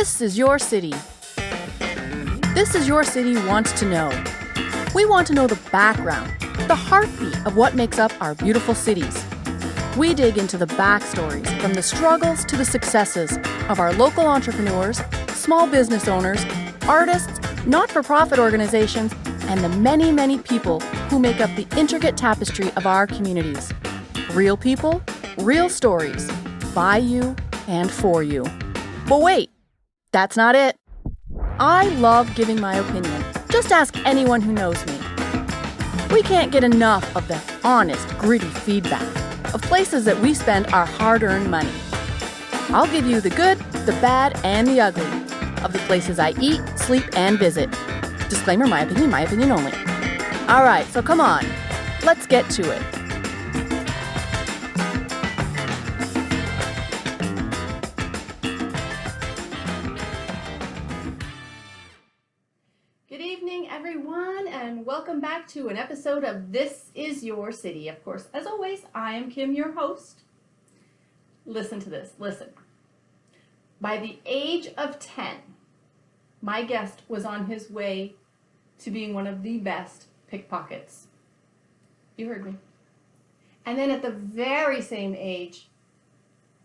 This is your city. This is your city wants to know. We want to know the background, the heartbeat of what makes up our beautiful cities. We dig into the backstories from the struggles to the successes of our local entrepreneurs, small business owners, artists, not-for-profit organizations, and the many, many people who make up the intricate tapestry of our communities. Real people, real stories, by you and for you. But wait, that's not it. I love giving my opinion. Just ask anyone who knows me. We can't get enough of the honest, gritty feedback of places that we spend our hard-earned money. I'll give you the good, the bad, and the ugly of the places I eat, sleep, and visit. Disclaimer, my opinion only. All right, so come on, let's get to it. Good evening, everyone, and welcome back to an episode of This Is Your City. Of course, as always, I am Kim, your host. Listen to this, listen. By the age of 10, my guest was on his way to being one of the best pickpockets. You heard me. And then at the very same age,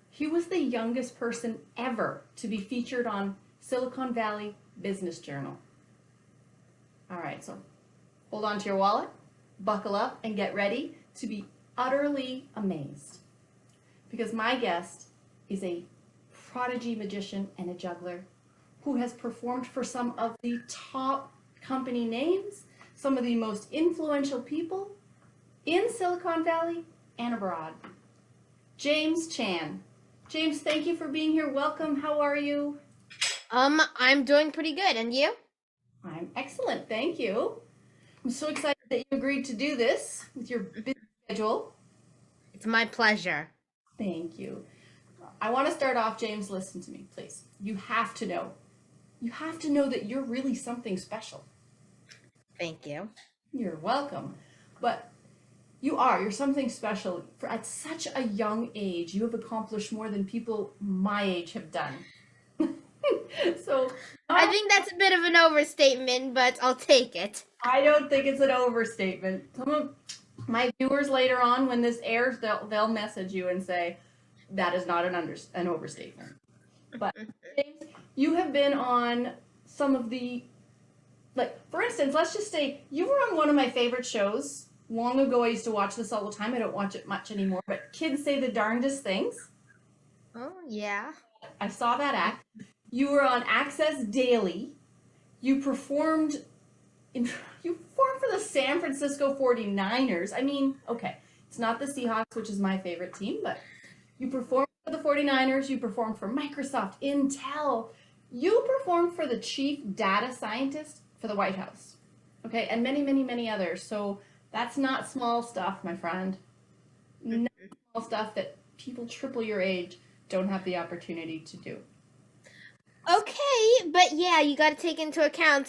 he was the youngest person ever to be featured on Silicon Valley Business Journal. All right, so hold on to your wallet, buckle up, and get ready to be utterly amazed. Because my guest is a prodigy magician and a juggler who has performed for some of the top company names, some of the most influential people in Silicon Valley and abroad. James Chan. James, thank you for being here. Welcome. How are you? I'm doing pretty good. And you? I'm excellent. Thank you. I'm so excited that you agreed to do this with your busy schedule. It's my pleasure. Thank you. I want to start off, James, listen to me, please. You have to know that you're really something special. Thank you. You're welcome. But you're something special. At such a young age, you have accomplished more than people my age have done. So I think that's a bit of an overstatement, but I'll take it. I don't think it's an overstatement. Some of my viewers later on, when this airs, they'll message you and say that is not an overstatement. But James, you have been on some of the, like, for instance, let's just say you were on one of my favorite shows. Long ago, I used to watch this all the time. I don't watch it much anymore, but Kids Say the Darndest Things. Oh, yeah. I saw that act. You were on Access Daily. You performed for the San Francisco 49ers. I mean, okay, it's not the Seahawks, which is my favorite team, but you performed for the 49ers. You performed for Microsoft, Intel. You performed for the chief data scientist for the White House. Okay, and many, many, many others. So that's not small stuff, my friend. Not small stuff that people triple your age don't have the opportunity to do. Okay, but yeah, you gotta take into account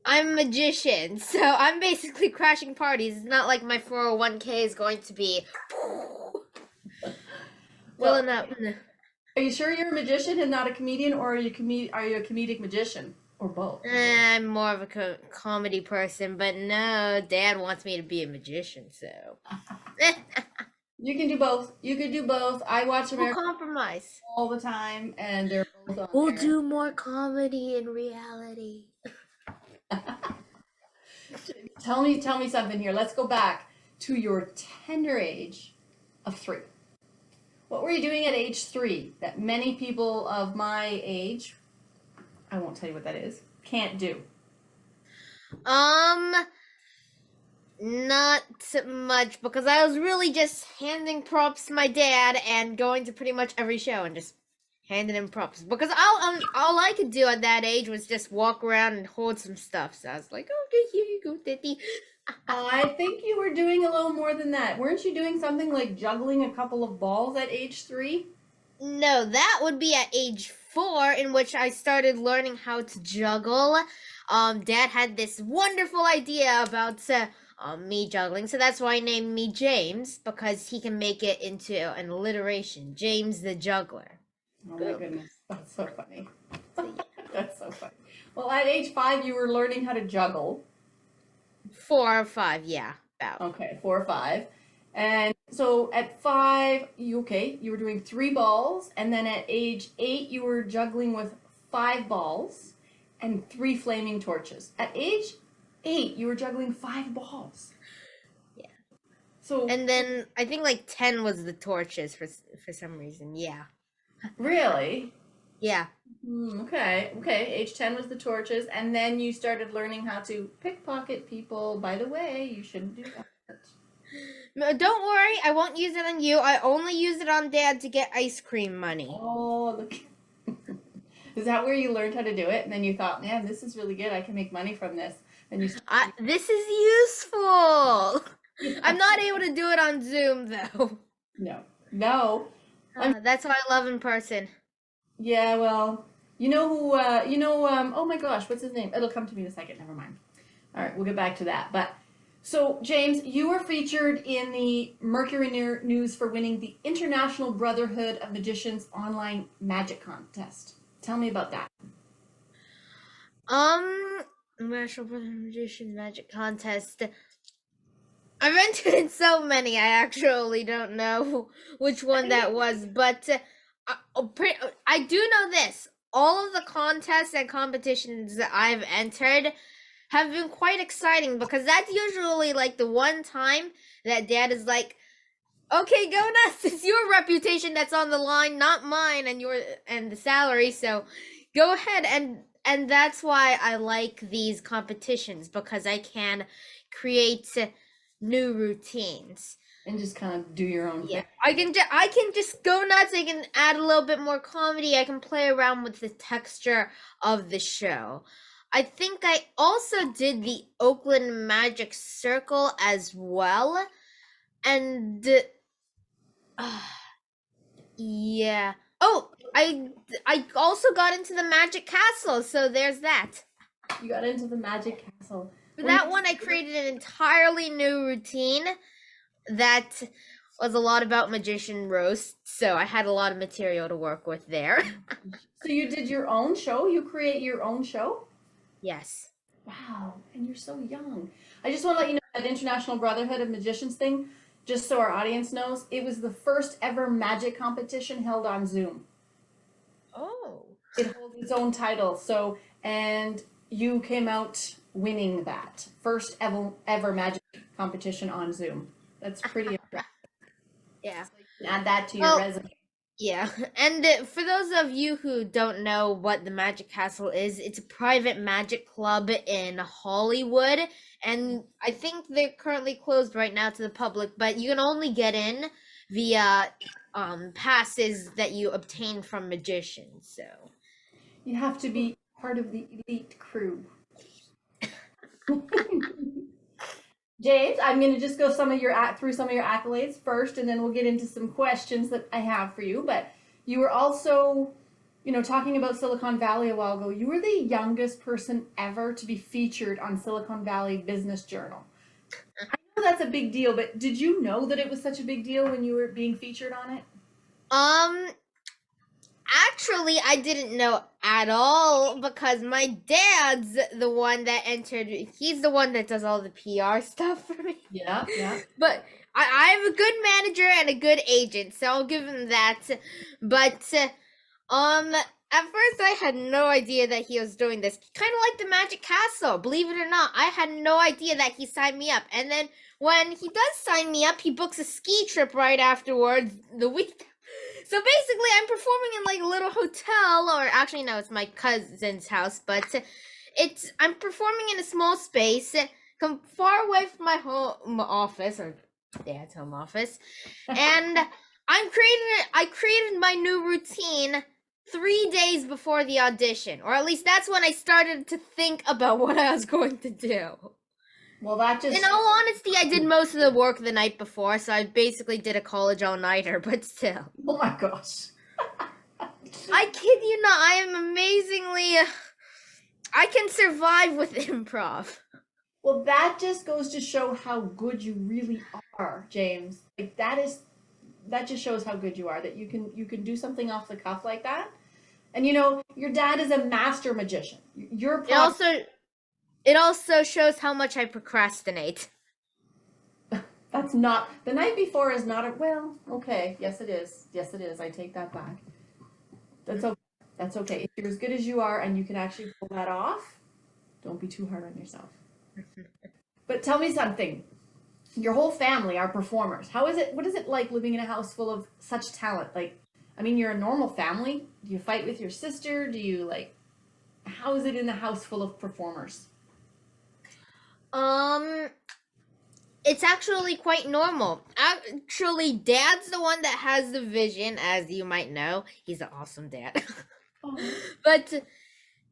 I'm a magician, so I'm basically crashing parties. It's not like my 401k is going to be Well, are you sure you're a magician and not a comedian, or are you a comedic magician, or both? I'm more of a comedy person, but no, Dad wants me to be a magician, so You can do both. You could do both. I watch we'll American compromise. all the time, and they're both on We'll there. do more comedy in reality. Tell me something here. Let's go back to your tender age of 3. What were you doing at age 3 that many people of my age, I won't tell you what that is, can't do? Not much, because I was really just handing props to my dad and going to pretty much every show and just handing him props. Because all I could do at that age was just walk around and hold some stuff. So I was like, okay, here you go, Daddy. I think you were doing a little more than that. Weren't you doing something like juggling a couple of balls at age 3? No, that would be at age 4, in which I started learning how to juggle. Dad had this wonderful idea about me juggling, so that's why I named me James, because he can make it into an alliteration. James the Juggler. Oh my goodness, that's so funny. So, yeah. That's so funny. Well, at age 5, you were learning how to juggle. 4 or 5, yeah, about. Okay, 4 or 5. And so at 5, you were doing 3 balls, and then at age 8, you were juggling with 5 balls and 3 flaming torches. At age 8, you were juggling 5 balls. Yeah. So And then I think like 10 was the torches for some reason. Yeah. really? Yeah. Okay. Age 10 was the torches, and then you started learning how to pickpocket people. By the way, you shouldn't do that. No, don't worry, I won't use it on you. I only use it on Dad to get ice cream money. Oh, look. Is that where you learned how to do it? And then you thought, man, this is really good. I can make money from this. And you This is useful. I'm not able to do it on Zoom though. No. That's why I love in person. Yeah, well, you know who, oh my gosh, what's his name? It'll come to me in a second. Never mind. All right, we'll get back to that. But so, James, you were featured in the Mercury News for winning the International Brotherhood of Magicians online magic contest. Tell me about that. International Brotherhood of Magician magic contest. I've entered in so many, I actually don't know which one that was, but I do know this. All of the contests and competitions that I've entered have been quite exciting because that's usually like the one time that Dad is like, okay, go nuts. It's your reputation that's on the line, not mine and the salary, so go ahead. And that's why I like these competitions, because I can create new routines. And just kind of do your own thing. I can just go nuts. I can add a little bit more comedy. I can play around with the texture of the show. I think I also did the Oakland Magic Circle as well. And yeah. Oh, I also got into the Magic Castle, so there's that. You got into the Magic Castle. For that one, I created an entirely new routine that was a lot about magician roasts, so I had a lot of material to work with there. So you did your own show? You create your own show? Yes. Wow, and you're so young. I just want to let you know that International Brotherhood of Magicians thing, just so our audience knows, it was the first ever magic competition held on Zoom. Oh. It holds its own title. So, and you came out winning that first ever magic competition on Zoom. That's pretty impressive. Yeah. So you can add that to your resume. Yeah, and for those of you who don't know what the Magic Castle is, it's a private magic club in Hollywood, and I think they're currently closed right now to the public, but you can only get in via passes that you obtain from magicians, so. You have to be part of the elite crew. James, I'm going to just go through some of your accolades first, and then we'll get into some questions that I have for you. But you were also, talking about Silicon Valley a while ago. You were the youngest person ever to be featured on Silicon Valley Business Journal. I know that's a big deal, but did you know that it was such a big deal when you were being featured on it? Actually, I didn't know at all because my dad's the one that entered. He's the one that does all the PR stuff for me. Yeah. But I have a good manager and a good agent, so I'll give him that. But at first I had no idea that he was doing this. Kind of like the Magic Castle, believe it or not. I had no idea that he signed me up. And then when he does sign me up, he books a ski trip right afterwards the week. So basically, I'm performing in like a little hotel, or actually no, it's my cousin's house, but I'm performing in a small space, far away from my home office, or Dad's home office, and I created my new routine 3 days before the audition, or at least that's when I started to think about what I was going to do. Well, that just... In all honesty, I did most of the work the night before, so I basically did a college all-nighter, but still. Oh my gosh. I kid you not, I am amazingly... I can survive with improv. Well, that just goes to show how good you really are, James. Like, that just shows how good you are, that you can do something off the cuff like that. And you know, your dad is a master magician. You're It also it also shows how much I procrastinate. that's not the night before is not a well, okay. Yes it is. Yes it is. I take that back. That's okay. That's okay. If you're as good as you are and you can actually pull that off, don't be too hard on yourself. But tell me something. Your whole family are performers. How is it? What is it like living in a house full of such talent? Like, I mean, you're a normal family. Do you fight with your sister? Do you like? How is it in a house full of performers? Um, it's actually quite normal. Actually, Dad's the one that has the vision, as you might know. He's an awesome dad. Oh, But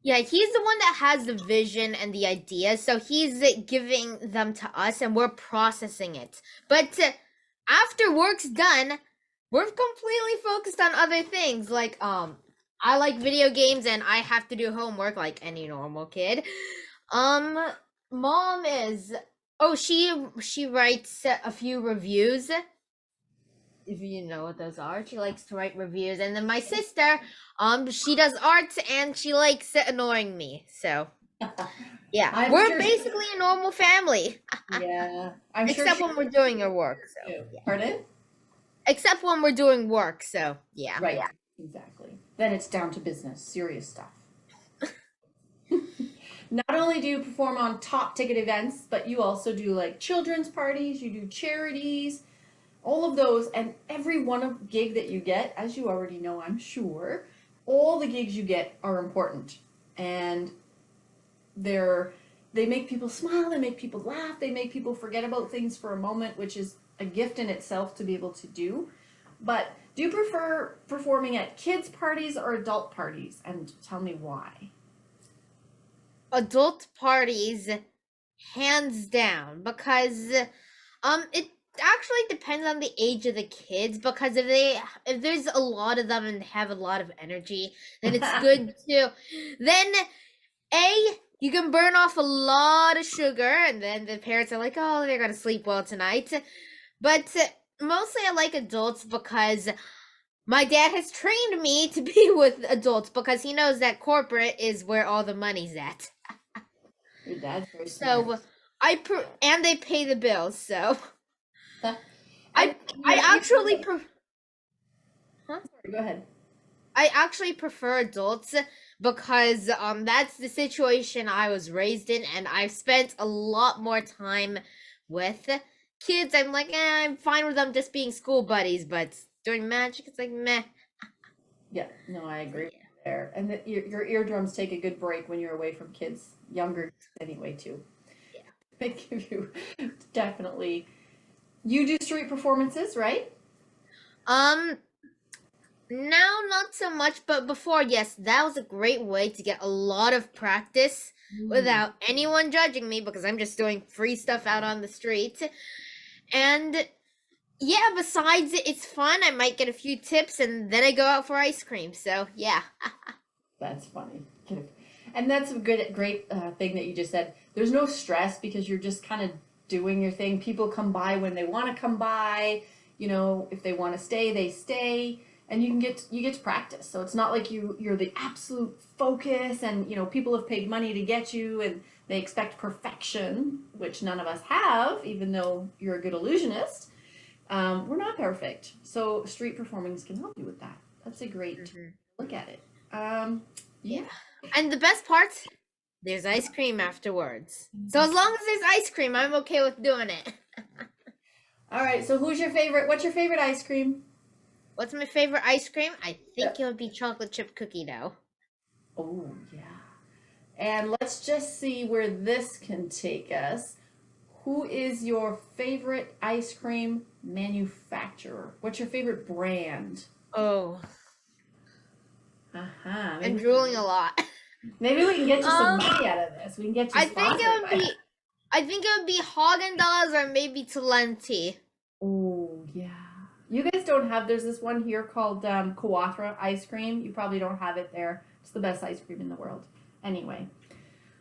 yeah, he's the one that has the vision and the ideas, so he's giving them to us and we're processing it. But after work's done, we're completely focused on other things. Like I like video games and I have to do homework like any normal kid. Um Mom is she writes a few reviews, if you know what those are. She likes to write reviews. And then my sister, she does art and she likes annoying me. So yeah, I'm we're sure basically a normal family. Yeah, I'm sure Except she when we're doing our work. So too. yeah. Pardon? Except when we're doing work. So yeah. Right. Exactly. Then it's down to business, serious stuff. Not only do you perform on top ticket events, but you also do like children's parties, you do charities, all of those, and every one of gig that you get, as you already know, I'm sure, all the gigs you get are important. And they make people smile, they make people laugh, they make people forget about things for a moment, which is a gift in itself to be able to do. But do you prefer performing at kids' parties or adult parties? And tell me why. Adult parties, hands down, because it actually depends on the age of the kids, because if there's a lot of them and they have a lot of energy, then it's good to then you can burn off a lot of sugar, and then the parents are like, oh, they're gonna sleep well tonight. But mostly I like adults because my dad has trained me to be with adults, because he knows that corporate is where all the money's at. Your dad's very So smart. and they pay the bills. So And I actually huh? Sorry, go ahead. I actually prefer adults because that's the situation I was raised in, and I've spent a lot more time with kids. I'm like, I'm fine with them just being school buddies, but during magic, it's like meh. Yeah, no, I So agree with yeah. you there. And your eardrums take a good break when you're away from kids, younger anyway, too. Yeah. They give you definitely. You do street performances, right? Um, Now not so much, but before, yes, that was a great way to get a lot of practice without anyone judging me, because I'm just doing free stuff out on the street. And yeah, besides it's fun. I might get a few tips and then I go out for ice cream. So yeah. That's funny. And that's a great thing that you just said. There's no stress because you're just kind of doing your thing. People come by when they want to come by. You know, if they want to stay, they stay, and you get to practice. So it's not like you're the absolute focus, and you know people have paid money to get you, and they expect perfection, which none of us have, even though you're a good illusionist. We're not perfect, so street performance can help you with that. That's a great look at it. Yeah. And the best part, there's ice cream afterwards. So as long as there's ice cream, I'm okay with doing it. All right. So who's your favorite? What's your favorite ice cream? What's my favorite ice cream? I think Yep. it would be chocolate chip cookie dough. Oh yeah. And let's just see where this can take us. Who is your favorite ice cream manufacturer? What's your favorite brand? Oh, Uh-huh. I'm drooling a lot. Maybe we can get you some Um, money out of this. We can get you I think sponsored it would by. be I think it would be Haagen-Dazs or maybe Talenti. Oh yeah. You guys don't have. There's this one here called Coatra ice cream. You probably don't have it there. It's the best ice cream in the world. Anyway,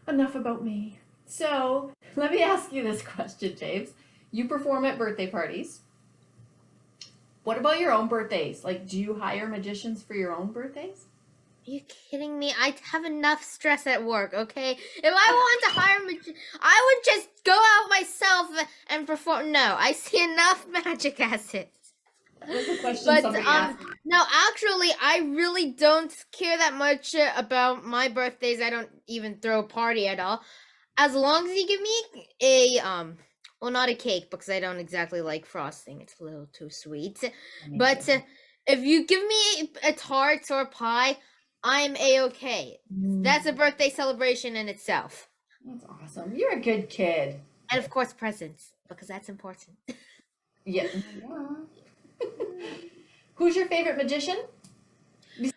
enough about me. So let me ask you this question, James. You perform at birthday parties. What about your own birthdays? Like, do you hire magicians for your own birthdays? you kidding me? I have enough stress at work, okay? If I want to hire I would just go out myself and perform. No, I see enough magic assets. That was a question But somebody asked me. no, actually, I really don't care that much about my birthdays. I don't even throw a party at all. As long as you give me a well, not a cake because I don't exactly like frosting. It's a little too sweet. But if you give me a tart or a pie, I'm a-okay. That's a birthday celebration in itself. That's awesome. You're a good kid. And of course, presents because that's important. Yeah. Who's your favorite magician?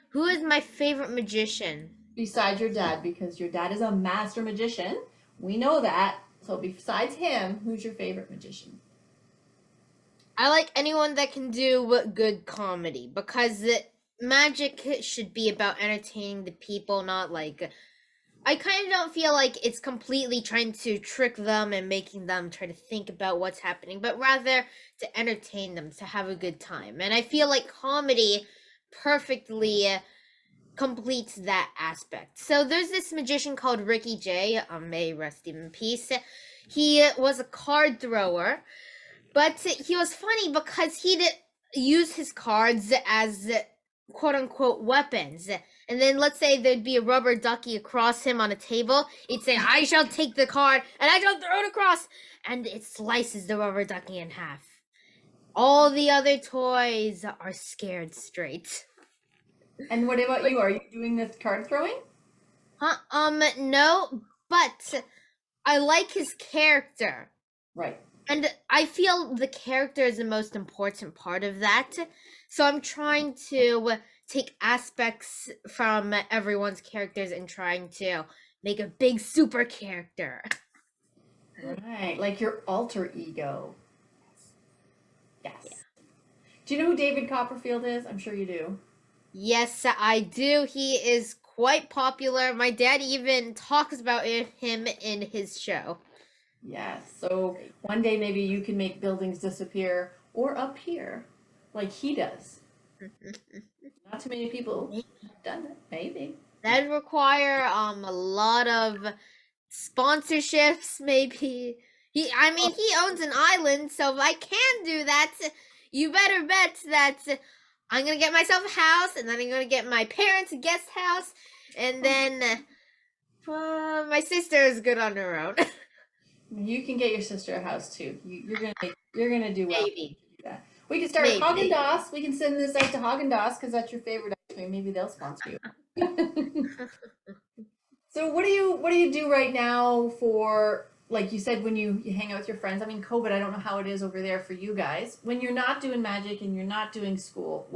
Who is my favorite magician? Besides your dad, because your dad is a master magician. We know that. So besides him, who's your favorite magician? I like anyone that can do good comedy because magic should be about entertaining the people, not like. I kind of don't feel like it's completely trying to trick them and making them try to think about what's happening, but rather to entertain them, to have a good time. And I feel like comedy perfectly completes that aspect. So there's this magician called Ricky Jay, may rest in peace. He was a card thrower, but he was funny because he'd use his cards as quote-unquote weapons. And then let's say there'd be a rubber ducky across him on a table. He'd say, I shall take the card and I shall throw it across. And it slices the rubber ducky in half. All the other toys are scared straight. And what about you? Are you doing this card throwing? No, but I like his character. Right. And I feel the character is the most important part of that. So I'm trying to take aspects from everyone's characters and trying to make a big super character. Right. Like your alter ego. Yes. Yeah. Do you know who David Copperfield is? I'm sure you do. Yes, I do. He is quite popular. My dad even talks about him in his show. Yes. So one day maybe you can make buildings disappear or appear like he does. Not too many people have done that. Maybe. That'd require a lot of sponsorships, maybe. He owns an island, so if I can do that, you better bet that I'm gonna get myself a house, and then I'm gonna get my parents a guest house, and then my sister is good on her own. You can get your sister a house too. You're gonna do well. Maybe. Do that. We can start HÄAGEN-DAZS. We can send this out to HÄAGEN-DAZS because that's your favorite ice cream. Maybe they'll sponsor you. So what do you do right now for, like you said, when you hang out with your friends? I mean, COVID, I don't know how it is over there for you guys. When you're not doing magic and you're not doing school,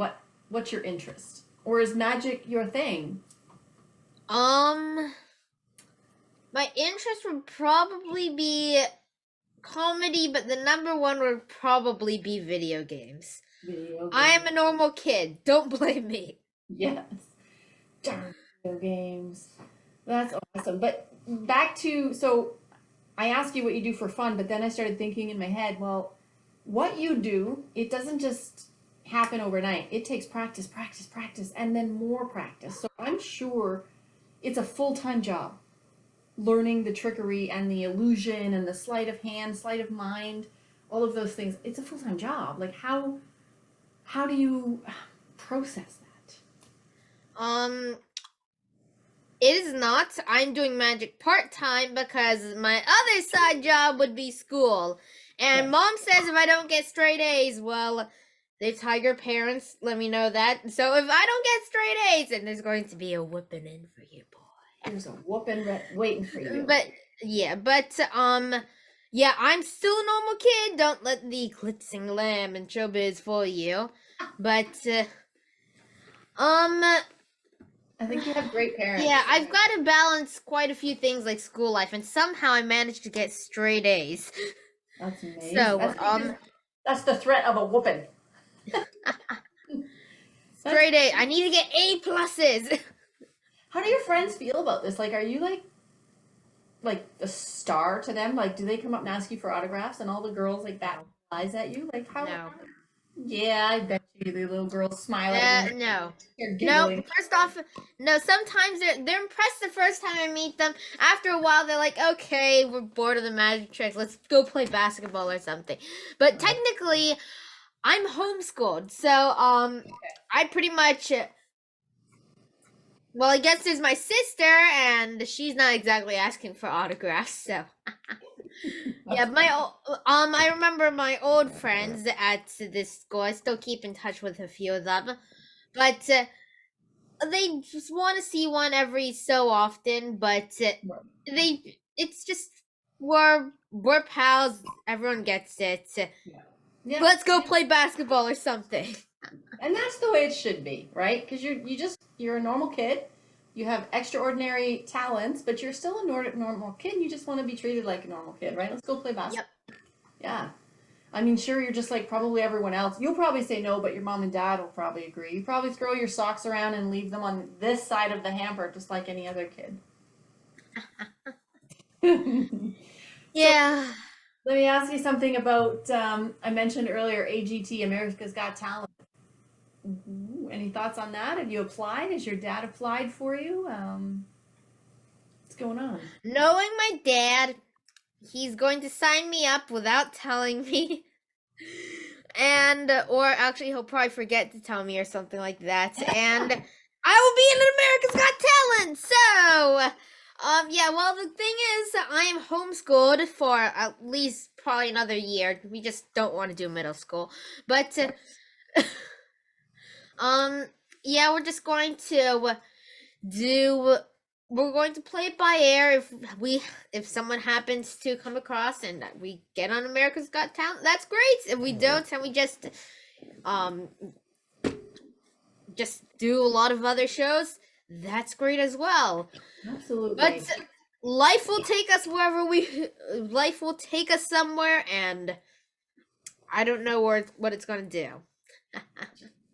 what's your interest? Or is magic your thing? My interest would probably be comedy, but the number one would probably be video games. I am a normal kid. Don't blame me. Yes. Video games. That's awesome. But back to, so I asked you what you do for fun, but then I started thinking in my head, well, what you do, it doesn't just happen overnight. It takes practice, practice, practice, and then more practice. So I'm sure it's a full-time job. Learning the trickery and the illusion and the sleight of hand, sleight of mind, all of those things. It's a full-time job. Like how do you process that? It is not. I'm doing magic part-time because my other side job would be school. And Mom says if I don't get straight A's, well, the Tiger parents let me know that. So if I don't get straight A's, then there's going to be a whooping in for you, boy. There's a whooping waiting for you. But I'm still a normal kid. Don't let the glitzing lamb in showbiz fool you. But I think you have great parents. Yeah, I've got to balance quite a few things like school life, and somehow I managed to get straight A's. That's amazing. So that's the threat of a whooping. Straight A. I need to get A pluses. How do your friends feel about this? Like, are you like a star to them? Like, do they come up and ask you for autographs and all the girls like bat eyes at you? Like, how? No. Yeah, I bet you the little girls smile at you and No. they're No, giggling. first off, no, sometimes they're impressed the first time I meet them. After a while they're like, "Okay, we're bored of the magic tricks. Let's go play basketball or something." But Oh, technically, I'm homeschooled. So, I pretty much well, I guess there's my sister and she's not exactly asking for autographs, so yeah, that's fun. I remember my old friends at this school. I still keep in touch with a few of them, but they just want to see one every so often. But Right. it's just we're pals. Everyone gets it. Yeah. Yeah. Let's go play basketball or something. And that's the way it should be, right? Because you're a normal kid. You have extraordinary talents, but you're still a normal kid. And you just want to be treated like a normal kid, right? Let's go play Yep. basketball. Yeah. I mean, sure, you're just like probably everyone else. You'll probably say no, but your mom and dad will probably agree. You probably throw your socks around and leave them on this side of the hamper, just like any other kid. So Yeah. let me ask you something about. I mentioned earlier AGT, America's Got Talent. Any thoughts on that? Have you applied? Has your dad applied for you? What's going on? Knowing my dad, he's going to sign me up without telling me. And or actually he'll probably forget to tell me or something like that. And I will be in America's Got Talent. So yeah, well the thing is I am homeschooled for at least probably another year. We just don't want to do middle school. But um yeah, we're just going to do we're going to play it by ear. If someone happens to come across and we get on America's Got Talent, that's great. If we don't and we um just do a lot of other shows, that's great as well. Absolutely. But life will take us wherever we life will take us somewhere, and I don't know what it's going to do.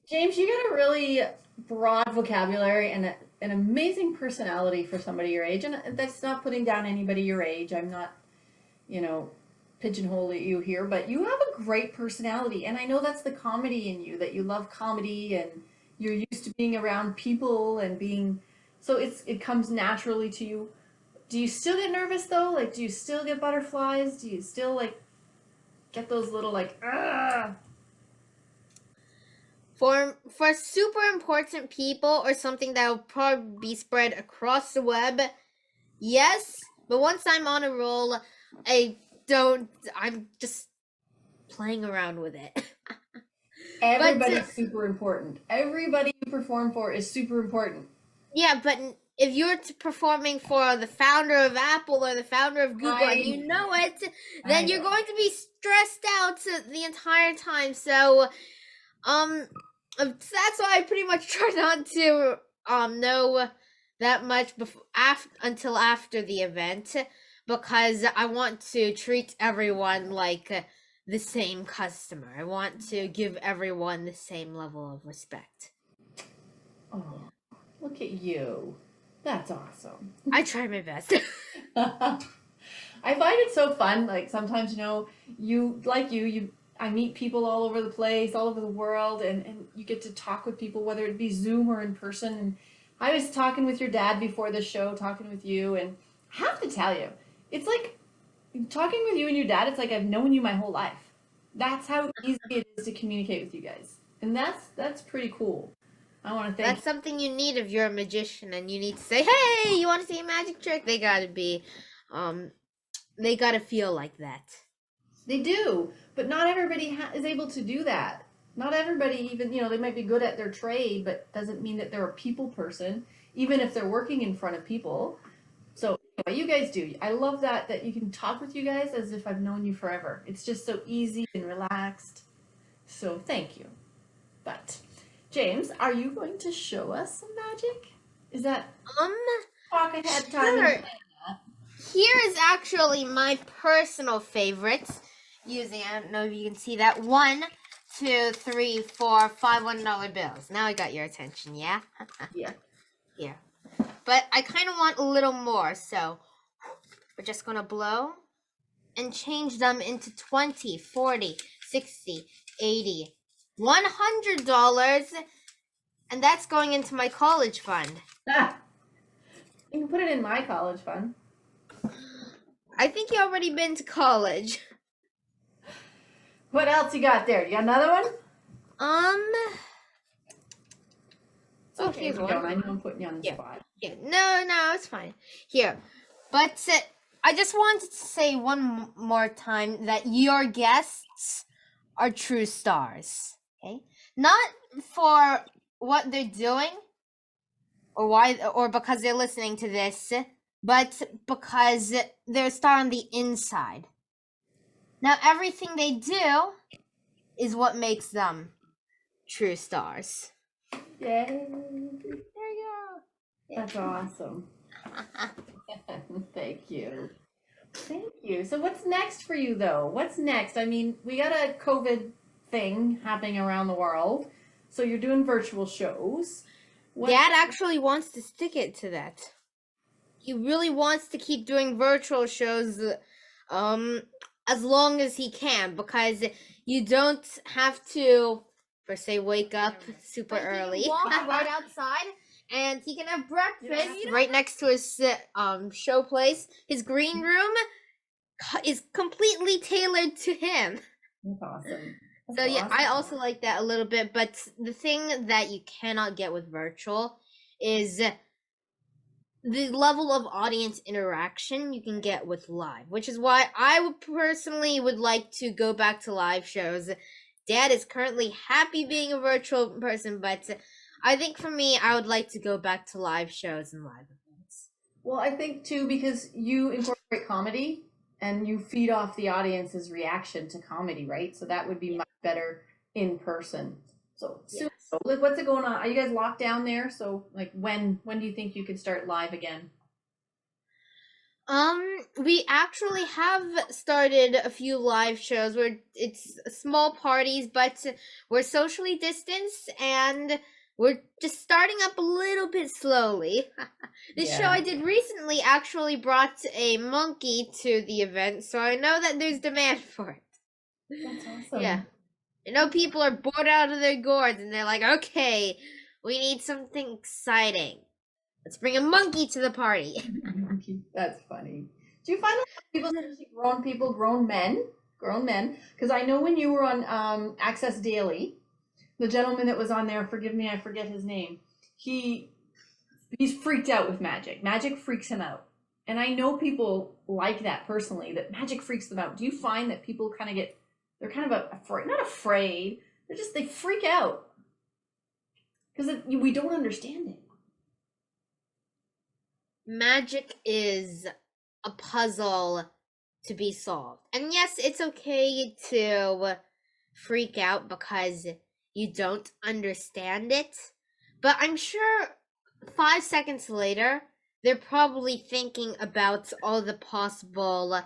James, you got a really broad vocabulary and an amazing personality for somebody your age. And that's not putting down anybody your age. I'm not, you know, pigeonholing you here, but you have a great personality. And I know that's the comedy in you, that you love comedy and you're used to being around people and being, so it comes naturally to you. Do you still get nervous though? Like, do you still get butterflies? Do you still like get those little like, ah? For super important people or something that will probably be spread across the web, yes. But once I'm on a roll, I'm just playing around with it. Everybody's super important. Everybody you perform for is super important. Yeah, but if you're performing for the founder of Apple or the founder of Google and you know it, then you're going to be stressed out the entire time. So, that's why I pretty much try not to know that much until after the event, because I want to treat everyone like the same customer. I want to give everyone the same level of respect. Oh, look at you. That's awesome. I try my best. I find it so fun. Like sometimes, I meet people all over the place, all over the world, and you get to talk with people, whether it be Zoom or in person. And I was talking with your dad before the show, talking with you, and I have to tell you, it's like talking with you and your dad, it's like I've known you my whole life. That's how easy it is to communicate with you guys. And that's pretty cool. I want to thank That's something you need if you're a magician and you need to say, "Hey, you want to see a magic trick?" They gotta feel like that. They do, but not everybody is able to do that. Not everybody even, they might be good at their trade, but doesn't mean that they're a people person, even if they're working in front of people. So anyway, you guys do. I love that you can talk with you guys as if I've known you forever. It's just so easy and relaxed. So thank you. But James, are you going to show us some magic? Is that talk ahead time? Sure. Here is actually my personal favorites. I don't know if you can see that. 1, 2, 3, 4, 5 $1 bills. Now I got your attention, yeah? Yeah. Yeah. But I kind of want a little more, so we're just going to blow and change them into 20, 40, 60, 80, $100, and that's going into my college fund. Ah, you can put it in my college fund. I think you already been to college. What else you got there? You got another one? It's okay if you don't. I know I'm putting you on the spot. Yeah, no, it's fine. Here, but I just wanted to say one more time that your guests are true stars. Okay, not for what they're doing or why or because they're listening to this, but because they're a star on the inside. Now, everything they do is what makes them true stars. Yay! There you go. That's awesome. Thank you. Thank you. So what's next for you, though? What's next? I mean, we got a COVID thing happening around the world. So you're doing virtual shows. Dad actually wants to stick it to that. He really wants to keep doing virtual shows as long as he can, because you don't have to, per se, wake up super early. Walk right outside, and he can have breakfast right next to his show place. His green room is completely tailored to him. That's awesome. So yeah, I also like that a little bit, but the thing that you cannot get with virtual is the level of audience interaction you can get with live, which is why I would personally like to go back to live shows. Dad is currently happy being a virtual person, but I think for me, I would like to go back to live shows and live events. Well, I think too, because you incorporate comedy and you feed off the audience's reaction to comedy, right? So that would be much better in person. So, like, what's it going on? Are you guys locked down there? So, like, when do you think you could start live again? We actually have started a few live shows where it's small parties, but we're socially distanced and we're just starting up a little bit slowly. This show I did recently actually brought a monkey to the event, so I know that there's demand for it. That's awesome. Yeah. I know people are bored out of their gourds and they're like, okay, we need something exciting. Let's bring a monkey to the party. That's funny. Do you find a lot of people, especially grown men, because I know when you were on Access Daily, the gentleman that was on there, forgive me, I forget his name, he's freaked out with magic. Magic freaks him out. And I know people like that personally, that magic freaks them out. Do you find that people kind of they're kind of afraid, not afraid, they freak out because we don't understand it. Magic is a puzzle to be solved. And yes, it's okay to freak out because you don't understand it. But I'm sure 5 seconds later, they're probably thinking about all the possible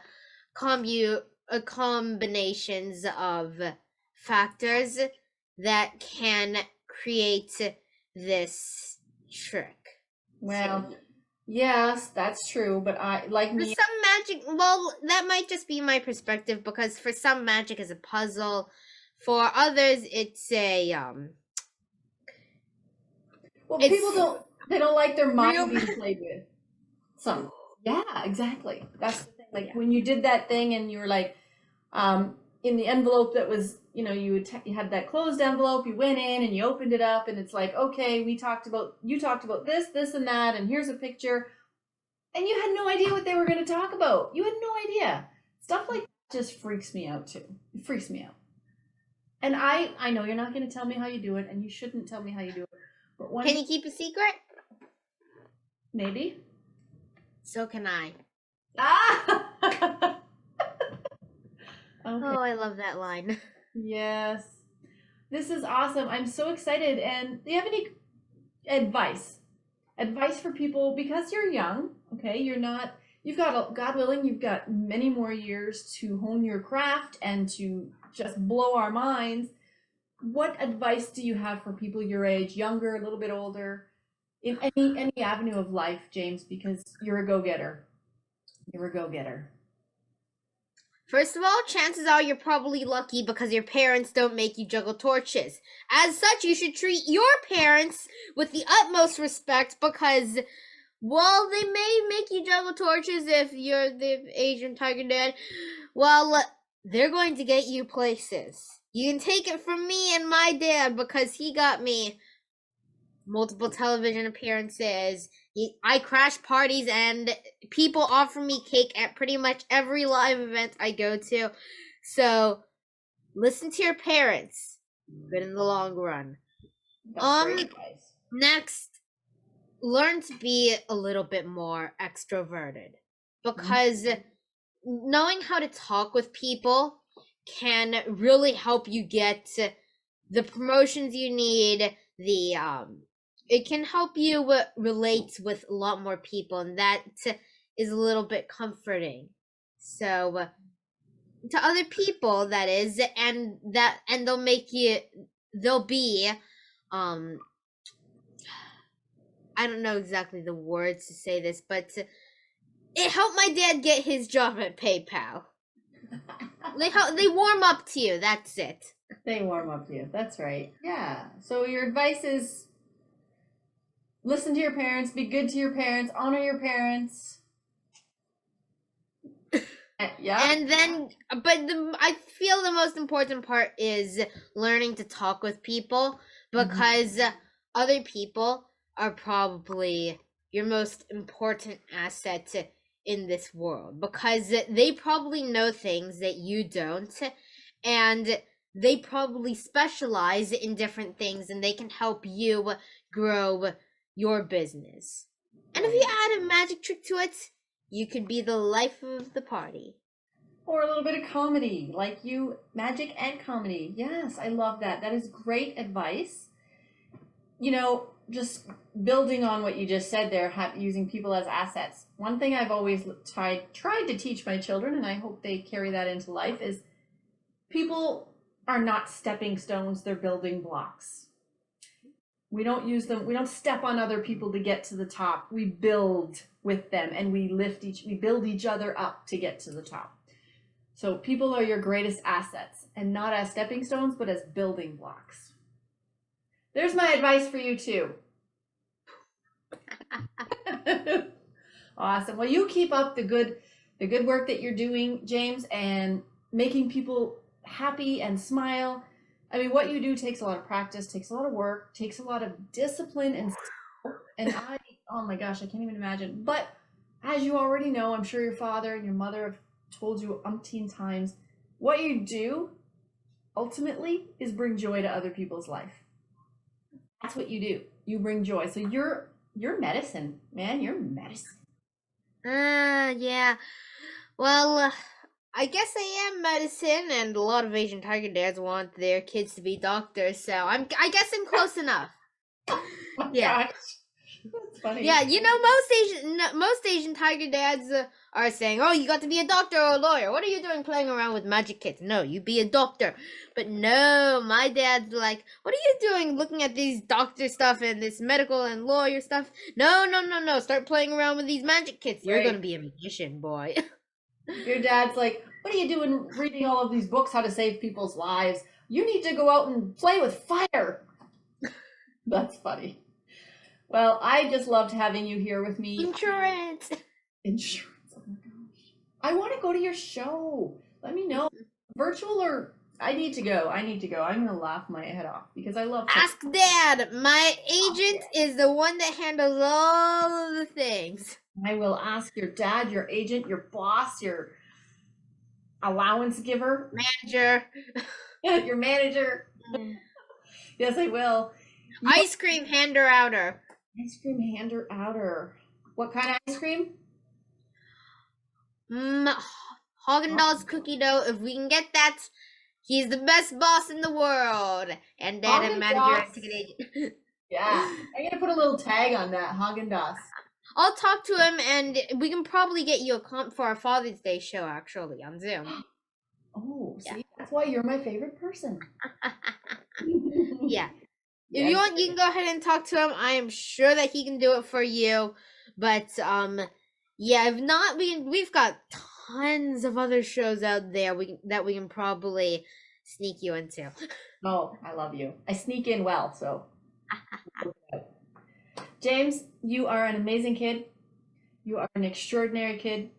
combinations of factors that can create this trick. Well, yes, that's true, but for some magic, well, that might just be my perspective, because for some magic is a puzzle, for others it's a people don't like their mind being played with. Some, yeah, exactly. That's the thing. Like when you did that thing and you were like, in the envelope that was, you had that closed envelope, you went in and you opened it up and it's like, okay, you talked about this and that, and here's a picture. And you had no idea what they were going to talk about. You had no idea. Stuff like that just freaks me out too. It freaks me out. And I know you're not going to tell me how you do it, and you shouldn't tell me how you do it. But can you keep a secret? Maybe. So can I. Ah! Okay. Oh, I love that line. Yes. This is awesome. I'm so excited. And do you have any advice? Advice for people, because you're young, okay? You've got, God willing, you've got many more years to hone your craft and to just blow our minds. What advice do you have for people your age, younger, a little bit older, in any avenue of life, James? Because you're a go-getter. You're a go-getter. First of all, chances are you're probably lucky because your parents don't make you juggle torches. As such, you should treat your parents with the utmost respect because while they may make you juggle torches if you're the Asian tiger dad, well, they're going to get you places. You can take it from me and my dad because he got me multiple television appearances. I crash parties and people offer me cake at pretty much every live event I go to. So, listen to your parents. Good in the long run. That's great advice. Next, learn to be a little bit more extroverted because knowing how to talk with people can really help you get the promotions you need. It can help you relate with a lot more people, and that is a little bit comforting. So to other people, that is, and they'll be I don't know exactly the words to say this, but it helped my dad get his job at PayPal. They warm up to you, that's it. They warm up to you, that's right. Yeah, so your advice is listen to your parents, be good to your parents, honor your parents. Yeah. And then, but I feel the most important part is learning to talk with people because other people are probably your most important asset in this world because they probably know things that you don't, and they probably specialize in different things, and they can help you grow your business. And if you add a magic trick to it, you could be the life of the party. Or a little bit of comedy, like you, magic and comedy. Yes, I love that. That is great advice. You know, just building on what you just said there, using people as assets. One thing I've always tried to teach my children, and I hope they carry that into life, is people are not stepping stones, they're building blocks. We don't use them, we don't step on other people to get to the top. We build with them and we build each other up to get to the top. So people are your greatest assets, and not as stepping stones, but as building blocks. There's my advice for you too. Awesome. Well, you keep up the good work that you're doing, James, and making people happy and smile. I mean, what you do takes a lot of practice, takes a lot of work, takes a lot of discipline and oh my gosh, I can't even imagine. But as you already know, I'm sure your father and your mother have told you umpteen times, what you do ultimately is bring joy to other people's life. That's what you do. You bring joy. So you're medicine, man. You're medicine. Yeah. Well, I guess I am medicine, and a lot of Asian tiger dads want their kids to be doctors, so I guess I'm close enough. Oh yeah. Gosh. That's funny. Yeah, you know, most Asian tiger dads are saying, "Oh, you got to be a doctor or a lawyer. What are you doing playing around with magic kits? No, you be a doctor." But no, my dad's like, "What are you doing looking at these doctor stuff and this medical and lawyer stuff? No. Start playing around with these magic kits. You're going to be a magician, boy." Your dad's like, "What are you doing reading all of these books how to save people's lives? You need to go out and play with fire." That's funny. Well, I just loved having you here with me. Insurance. Oh my gosh. I want to go to your show. Let me know. Virtual or I need to go. I'm going to laugh my head off because I love Ask Dad. My agent is the one that handles all of the things. I will ask your dad, your agent, your boss, your allowance giver, manager. Your manager. Yes, I will. Ice cream hander-outer. Ice cream hander-outer. What kind of ice cream? HÄAGEN-DAZS cookie dough. If we can get that, he's the best boss in the world. And Dad and manager and ticket agent. Yeah, I'm gonna put a little tag on that HÄAGEN-DAZS. I'll talk to him, and we can probably get you a comp for our Father's Day show, actually, on Zoom. Oh, see, that's why you're my favorite person. Yeah. If you want, you can go ahead and talk to him. I am sure that he can do it for you. But, yeah, if not, we've got tons of other shows out there that we can probably sneak you into. Oh, I love you. I sneak in well, so. James, you are an amazing kid. You are an extraordinary kid,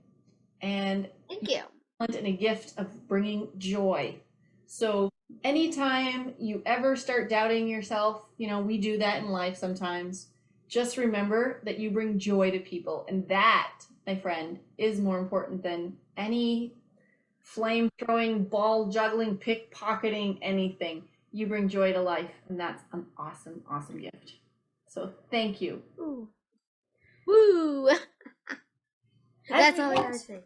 and Thank you. and a gift of bringing joy. So anytime you ever start doubting yourself, we do that in life sometimes. Just remember that you bring joy to people, and that, my friend, is more important than any flame throwing, ball juggling, pickpocketing, anything. You bring joy to life, and that's an awesome, awesome gift. So thank you. Ooh. Woo! That's all I gotta say.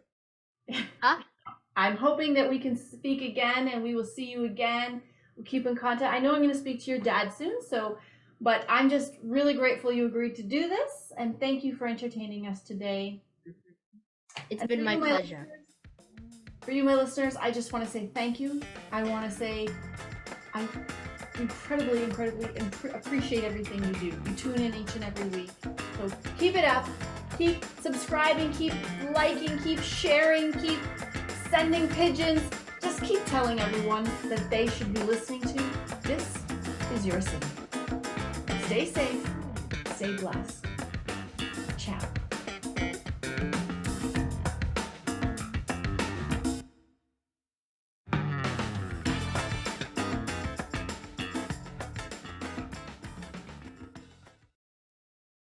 Huh? I'm hoping that we can speak again, and we will see you again. We'll keep in contact. I know I'm going to speak to your dad soon, but I'm just really grateful you agreed to do this, and thank you for entertaining us today. It's been my pleasure. For you, my listeners, I just want to say thank you. I want to say I incredibly appreciate everything you do. You tune in each and every week. So keep it up. Keep subscribing, keep liking, keep sharing, keep sending pigeons. Just keep telling everyone that they should be listening to This Is Your City. Stay safe, stay blessed. Ciao.